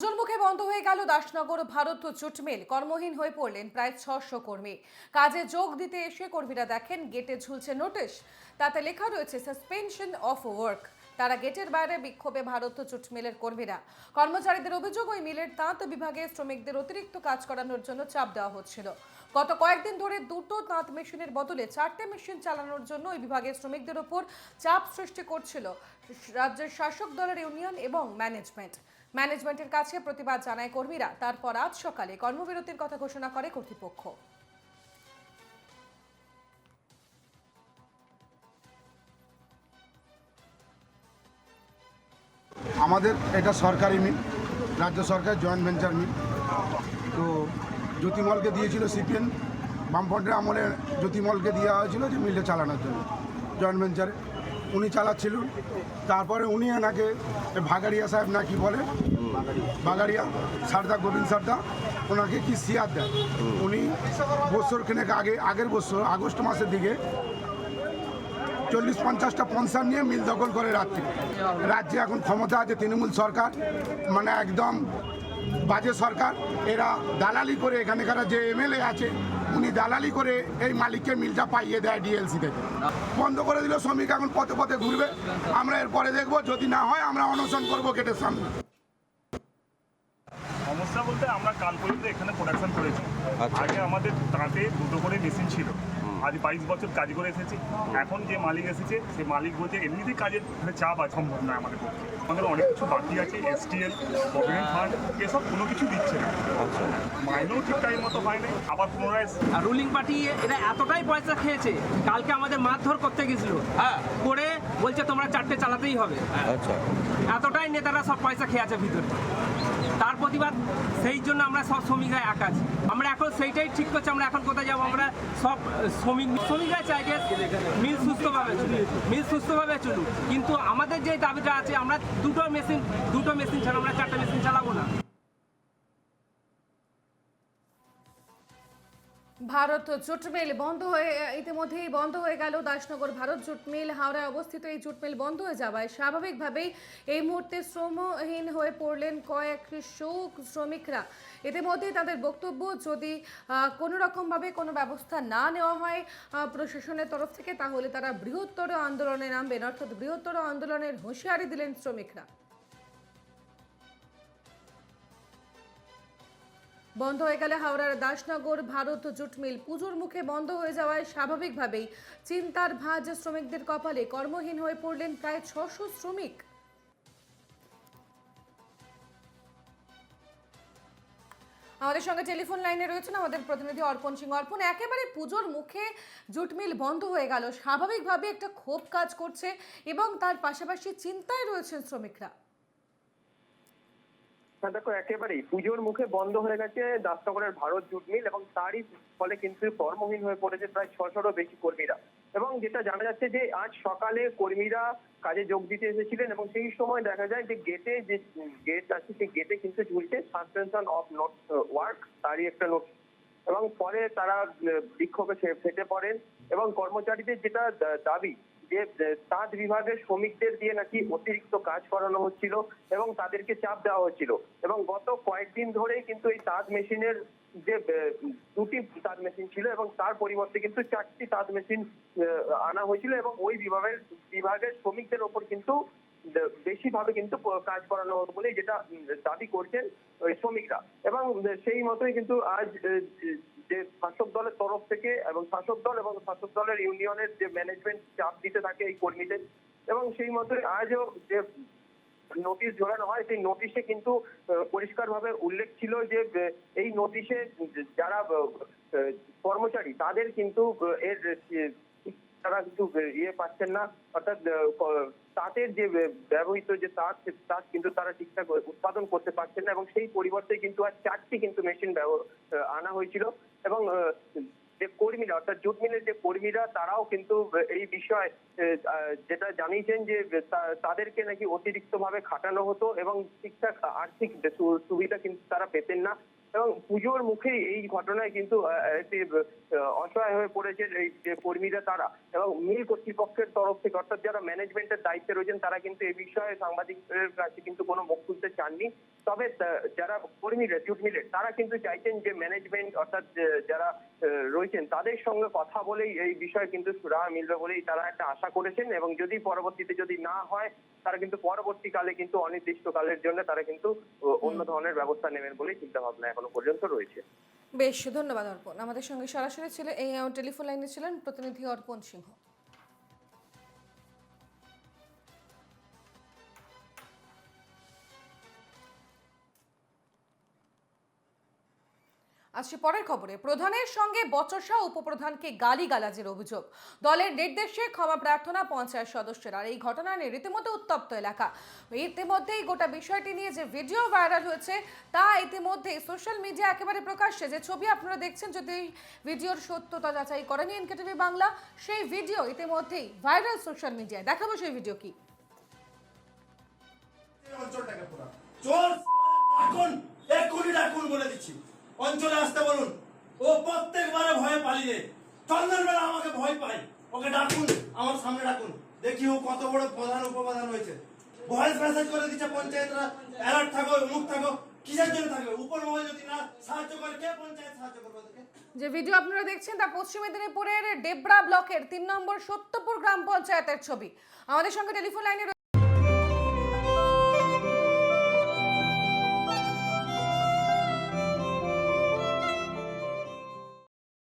মুখে বন্ধ হয়ে গেল দাসনগর ভারত জুট মিল। কর্মহীন হয়ে পড়লেন প্রায় 600 কর্মী। কাজে যোগ দিতে এসে কর্মীরা দেখেন গেটে ঝুলছে নোটিশ, তাতে লেখা রয়েছে সাসপেনশন অফ ওয়ার্ক। তারা গেটের বাইরে বিক্ষোভে ভারত জুট মিলের কর্মীরা। কর্মচারীদের অভিযোগ, ওই মিলের তাঁত বিভাগে শ্রমিকদের অতিরিক্ত কাজ করানোর জন্য চাপ দেওয়া হচ্ছিল। গত কয়েকদিন ধরে দুটো তাঁত মেশিনের বদলে 4টে মেশিন চালানোর জন্য ওই বিভাগের শ্রমিকদের ওপর চাপ সৃষ্টি করছিল রাজ্যের শাসক দলের ইউনিয়ন এবং ম্যানেজমেন্টের কাছে প্রতিবাদ জানায় কর্মীরা। তারপর আজ সকালে কর্মবিরতির কথা ঘোষণা করে কর্তৃপক্ষ। আমাদের এটা সরকারি মিল, রাজ্য সরকার জয়েন্ট ভেঞ্চার মিল। তো জ্যোতিমলকে দিয়েছিল সিপিএম, বামফ্রন্টের আমলে জ্যোতিমলকে দেওয়া হয়েছিল যে মিলটা চালানোর জন্য জয়েন্ট ভেঞ্চারে। উনি চালাচ্ছিলেন, তারপরে উনি এনাকে ভাগাড়িয়া সাহেব না কি বলে, বাগাড়িয়া সারদা, গোবিন্দ সারদা, ওনাকে কি সিয়ার দেয়। উনি বছর খানেক আগের বছর আগস্ট মাসের দিকে 40-50টা পনসার নিয়ে মিল দখল করে রাজ্যে এখন ক্ষমতা আছে তৃণমূল সরকার, মানে একদম বাজে সরকার। এরা দালালি করে, এখানকার যে এমএলএ আছে উনি দালালি করে এই মালিককে মিলটা পাইয়ে দেয় ডিএলসি থেকে। বন্ধ করে দিল, শ্রমিক এখন পথে পথে ঘুরবে। আমরা এরপরে দেখবো, যদি না হয় আমরা অনশন করবো গেটের সামনে। সমস্যা বলতে আমরা কাল পর্যন্ত এখানে প্রোডাকশন করেছি। আগে আমাদের তাঁতে দুটো করে মেশিন ছিল, আজ 22 বছর কাজ করে এসেছি। এখন যে মালিক এসেছে সেই মালিক বলছে এমনিতেই কাজের চাপ আর সম্ভব নয় আমাদের পক্ষে। আমাদের অনেক কিছু বাকি আছে, এসটিএল, প্রভিডেন্ট ফান্ড, এসব কোনো কিছু দিচ্ছে না। মাইনেও ঠিক টাইম মতো হয় না। আবার পুনরায় রুলিং পার্টি এরা এতটাই পয়সা খেয়েছে, কালকে আমাদের মারধর করতে গেছিল, করে বলছে তোমরা 4টে চালাতেই হবে। এতটাই নেতারা সব পয়সা খেয়ে আছে ভিতরে। তার প্রতিবাদ, সেই জন্য আমরা সব শ্রমিকরা এক আছি। আমরা এখন সেইটাই ঠিক করছি, আমরা এখন কোথায় যাবো। আমরা সব শ্রমিকরা চাই যে মিল সুস্থভাবে চলুক, কিন্তু আমাদের যে দাবিটা আছে, আমরা দুটো মেশিন ছাড়া আমরা 4টে মেশিন চালাবো না। ভারত জুট মিল ইতিমধ্যেই বন্ধ হয়ে গেল দাসনগর ভারত জুট মিল। হাওড়ায় অবস্থিত এই জুট মিল বন্ধ হয়ে যাওয়ায় স্বাভাবিকভাবেই এই মুহূর্তে শ্রমহীন হয়ে পড়লেন কয়েকশো শ্রমিকরা। ইতিমধ্যেই তাদের বক্তব্য, যদি কোনো রকমভাবে কোনো ব্যবস্থা না নেওয়া হয় প্রশাসনের তরফ থেকে, তাহলে তারা বৃহত্তর আন্দোলনে নামবেন, অর্থাৎ বৃহত্তর আন্দোলনের হুঁশিয়ারি দিলেন শ্রমিকরা। বন্ধ হয়ে গেলে হাওড়ার দাসনগর ভারত জুট মিল পুজোর মুখে বন্ধ হয়ে যাওয়ায় স্বাভাবিকভাবেই চিন্তার ভাঁজ শ্রমিকদের কপালে। কর্মহীন হয়ে পড়লেন প্রায় 600 শ্রমিক। আমাদের সঙ্গে টেলিফোন লাইনে রয়েছেন আমাদের প্রতিনিধি অর্পণ সিং। অর্পণ, একেবারে পুজোর মুখে জুট মিল বন্ধ হয়ে গেল, স্বাভাবিকভাবে একটা ক্ষোভ কাজ করছে এবং তার পাশাপাশি চিন্তায় রয়েছেন শ্রমিকরা। দেখো, একেবারেই পুজোর মুখে বন্ধ হয়ে গেছে দাসনগরের ভারত জুট মিল, এবং তারই ফলে কিন্তু কর্মহীন হয়ে পড়েছে প্রায় 600-রও বেশি কর্মীরা। এবং যেটা জানা যাচ্ছে যে আজ সকালে কর্মীরা কাজে যোগ দিতে এসেছিলেন, এবং সেই সময় দেখা যায় যে যে গেট আছে সেই গেটে কিন্তু ঝুলছে সাসপেনশন অফ ওয়ার্ক, তারই একটা নোট। এবং পরে তারা বিক্ষোভে ফেটে পড়েন, এবং কর্মচারীদের যেটা দাবি যে তাঁত বিভাগের শ্রমিকদের দিয়ে নাকি অতিরিক্ত কাজ করানো হচ্ছিল এবং তাদেরকে চাপ দেওয়া হচ্ছিল। এবং গত কয়েকদিন ধরেই কিন্তু এই তাঁত মেশিনের যে 2টি তাঁত মেশিন ছিল, এবং তার পরিবর্তে কিন্তু 4টি তাঁত মেশিন আনা হয়েছিল, এবং ওই বিভাগের শ্রমিকদের ওপর কিন্তু বেশিভাবে কিন্তু কাজ করানো হতো বলে যেটা দাবি করছেন ওই শ্রমিকরা। এবং সেই মতোই কিন্তু আজ যে শাসক দলের তরফ থেকে এবং শাসক দলের ইউনিয়নের যে ম্যানেজমেন্ট চাপ দিতে থাকে এই কর্মীদের, এবং সেই মতোই আজও যে নোটিশ ঝোলানো হয়, সেই নোটিশে কিন্তু পরিষ্কারভাবে উল্লেখ ছিল যে এই নোটিশে যারা কর্মচারী তাদের কিন্তু এর তারা কিন্তু পাচ্ছেন না, অর্থাৎ তাঁতের যে ব্যবহৃত যে তাঁত কিন্তু তারা ঠিকঠাক উৎপাদন করতে পারছেন না, এবং সেই পরিবর্তে কিন্তু আর 4টি কিন্তু মেশিন আনা হয়েছিল। এবং যে কর্মীরা, অর্থাৎ জুট মিলের যে কর্মীরা, তারাও কিন্তু এই বিষয়ে যেটা জানিয়েছেন যে তাদেরকে নাকি অতিরিক্ত ভাবে খাটানো হতো এবং ঠিকঠাক আর্থিক সুবিধা কিন্তু তারা পেতেন না। এবং পুজোর মুখে এই ঘটনায় কিন্তু একটি অসহায় হয়ে পড়েছে এই যে কর্মীরা তারা, এবং মিল কর্তৃপক্ষের তরফ থেকে অর্থাৎ যারা ম্যানেজমেন্টের দায়িত্বে রয়েছেন তারা কিন্তু এই বিষয়ে সাংবাদিকদের কাছে কিন্তু কোনো মুখ খুলতে চাননি। তবে যারা কর্মীরা জুট মিলের তারা কিন্তু চাইছেন যে ম্যানেজমেন্ট অর্থাৎ যারা রয়েছেন তাদের সঙ্গে কথা বলেই এই বিষয়ে কিন্তু সুরাহা মিলবে বলেই তারা একটা আশা করেছেন, এবং যদি পরবর্তীতে যদি না হয় তারা কিন্তু পরবর্তীকালে কিন্তু অনির্দিষ্টকালের জন্য তারা কিন্তু অন্য ধরনের ব্যবস্থা নেবেন বলেই চিন্তা ভাবনা এখনো পর্যন্ত রয়েছে। বেশ, ধন্যবাদ অর্পণ। আমাদের সঙ্গে সরাসরি ছিল এই টেলিফোন লাইনে ছিলেন প্রতিনিধি অর্পণ সিংহ। আসছি পরের খবরে। প্রধানের সঙ্গে বচসা, উপপ্রধানকে গালিগালাজের অভিযোগ। দলের নির্দেশে ক্ষমা প্রার্থনা পঞ্চায়েত সদস্যের। আর এই ঘটনা নিয়ে রীতিমতো উত্তপ্ত এলাকা। ইতিমধ্যেই গোটা বিষয়টি নিয়ে যে ভিডিও ভাইরাল হয়েছে তা ইতিমধ্যেই সোশ্যাল মিডিয়া একেবারে প্রকাশ্যে। যে ছবি আপনারা দেখছেন, যদি ভিডিওর সত্যতা যাচাই করেনি এনকেটিভি বাংলা, সেই ভিডিও ইতিমধ্যেই ভাইরাল সোশ্যাল মিডিয়ায়। দেখাবো সেই ভিডিও কি। চোর ডাকুন, এক্ষুনি ডাকুন বলে দিচ্ছি। অঞ্চলে আসতে বলুন। ও প্রত্যেকবারে ভয়ে পালিয়ে, চন্দনবেলা আমাকে ভয় পায়। ওকে ডাকুন, আমার সামনে ডাকুন, দেখি ও কত বড় প্রধান উপপ্রধান হয়েছে। ভয়েস মেসেজ করে দিচ্ছে পঞ্চায়েতরা, অ্যালার্ট থাকো, মুখ থাকো। কিসের জন্য থাকবে? উপর মহল যদি না সাহায্য করে, কে পঞ্চায়েত সাহায্য করবে ওদেরকে? যে ভিডিও আপনারা দেখছেন তা পশ্চিম মেদিনীপুরের ডেবরা ব্লকের 3 নম্বর সত্যপুর গ্রাম পঞ্চায়েতের ছবি। আমাদের সঙ্গে টেলিফোন লাইনে